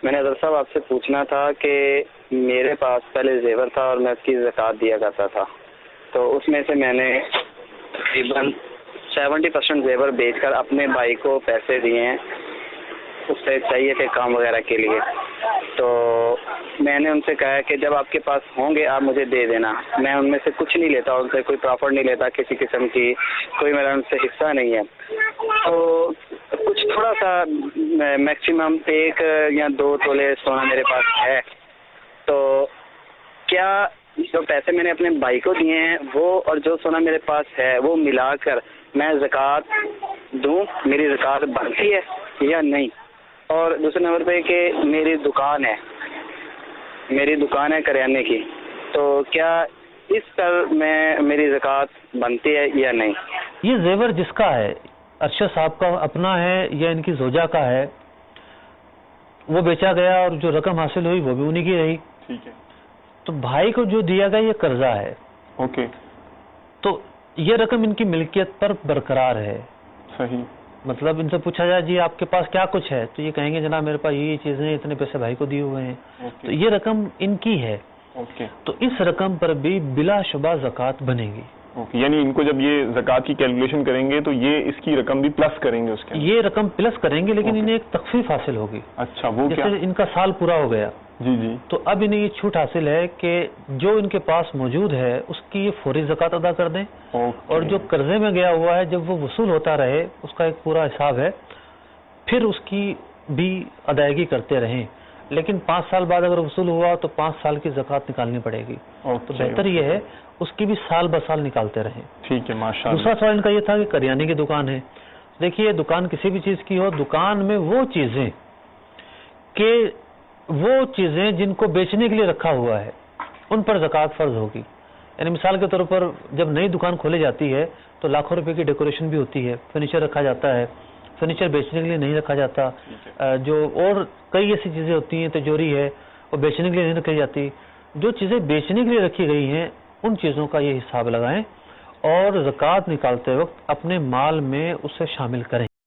میں نے حضرت صاحب آپ سے پوچھنا تھا کہ میرے پاس پہلے زیور تھا اور میں اس کی زکوٰۃ دیا کرتا تھا، تو اس میں سے میں نے تقریباً 70% زیور بیچ کر اپنے بھائی کو پیسے دیے ہیں، اس سے چاہیے تھے کام وغیرہ کے لیے. تو میں نے ان سے کہا کہ جب آپ کے پاس ہوں گے آپ مجھے دے دینا. میں ان میں سے کچھ نہیں لیتا، ان سے کوئی پرافٹ نہیں لیتا کسی قسم کی، کوئی میرا ان سے حصہ نہیں ہے. تو کچھ تھوڑا سا میکسیمم 1 یا 2 تولے سونا میرے پاس ہے. تو کیا جو پیسے میں نے اپنے بھائی کو دیے ہیں وہ اور جو سونا میرے پاس ہے وہ ملا کر میں زکوٰۃ دوں؟ میری زکوٰۃ بنتی ہے یا نہیں؟ اور دوسرے نمبر پہ کہ میری دکان ہے کریانے کی، تو کیا اس پر میری زکوٰۃ بنتی ہے یا نہیں؟ یہ زیور جس کا ہے ارشد صاحب کا اپنا ہے یا ان کی زوجہ کا ہے، وہ بیچا گیا اور جو رقم حاصل ہوئی وہ بھی انہی کی رہی. ٹھیک ہے. تو بھائی کو جو دیا گیا یہ قرضہ ہے. اوکے. تو یہ رقم ان کی ملکیت پر برقرار ہے. صحیح. مطلب ان سے پوچھا جائے جی آپ کے پاس کیا کچھ ہے تو یہ کہیں گے جناب میرے پاس یہ چیزیں اتنے پیسے بھائی کو دیے ہوئے ہیں. تو یہ رقم ان کی ہے. تو اس رقم پر بھی بلا شبہ زکوٰۃ بنے گی. یعنی ان کو جب یہ زکوٰۃ کی کیلکولیشن کریں گے تو یہ اس کی رقم بھی پلس کریں گے، اس کے یہ رقم پلس کریں گے لیکن انہیں ایک تخفیف حاصل ہوگی. اچھا، وہ کیا؟ جیسے ان کا سال پورا ہو گیا جی تو اب انہیں یہ چھوٹ حاصل ہے کہ جو ان کے پاس موجود ہے اس کی یہ فوری زکوٰۃ ادا کر دیں، اور جو قرضے میں گیا ہوا ہے جب وہ وصول ہوتا رہے اس کا ایک پورا حساب ہے، پھر اس کی بھی ادائیگی کرتے رہیں. لیکن 5 سال بعد اگر وصول ہوا تو 5 سال کی زکوٰۃ نکالنی پڑے گی. تو بہتر یہ ہے اس کی بھی سال بسال نکالتے رہیں. ٹھیک ہے، ماشاءاللہ. دوسرا سوال ان کا یہ تھا کہ کریانے کی دکان ہے. دیکھیے دکان کسی بھی چیز کی ہو، دکان میں وہ چیزیں جن کو بیچنے کے لیے رکھا ہوا ہے ان پر زکوٰۃ فرض ہوگی. یعنی مثال کے طور پر جب نئی دکان کھولی جاتی ہے تو لاکھوں روپے کی ڈیکوریشن بھی ہوتی ہے، فرنیچر رکھا جاتا ہے. فرنیچر بیچنے کے لیے نہیں رکھا جاتا. جو اور کئی ایسی چیزیں ہوتی ہیں، تجوری ہے، وہ بیچنے کے لیے نہیں رکھی جاتی. جو چیزیں بیچنے کے لیے رکھی گئی ہیں ان چیزوں کا یہ حساب لگائیں اور زکوٰۃ نکالتے وقت اپنے مال میں اسے شامل کریں.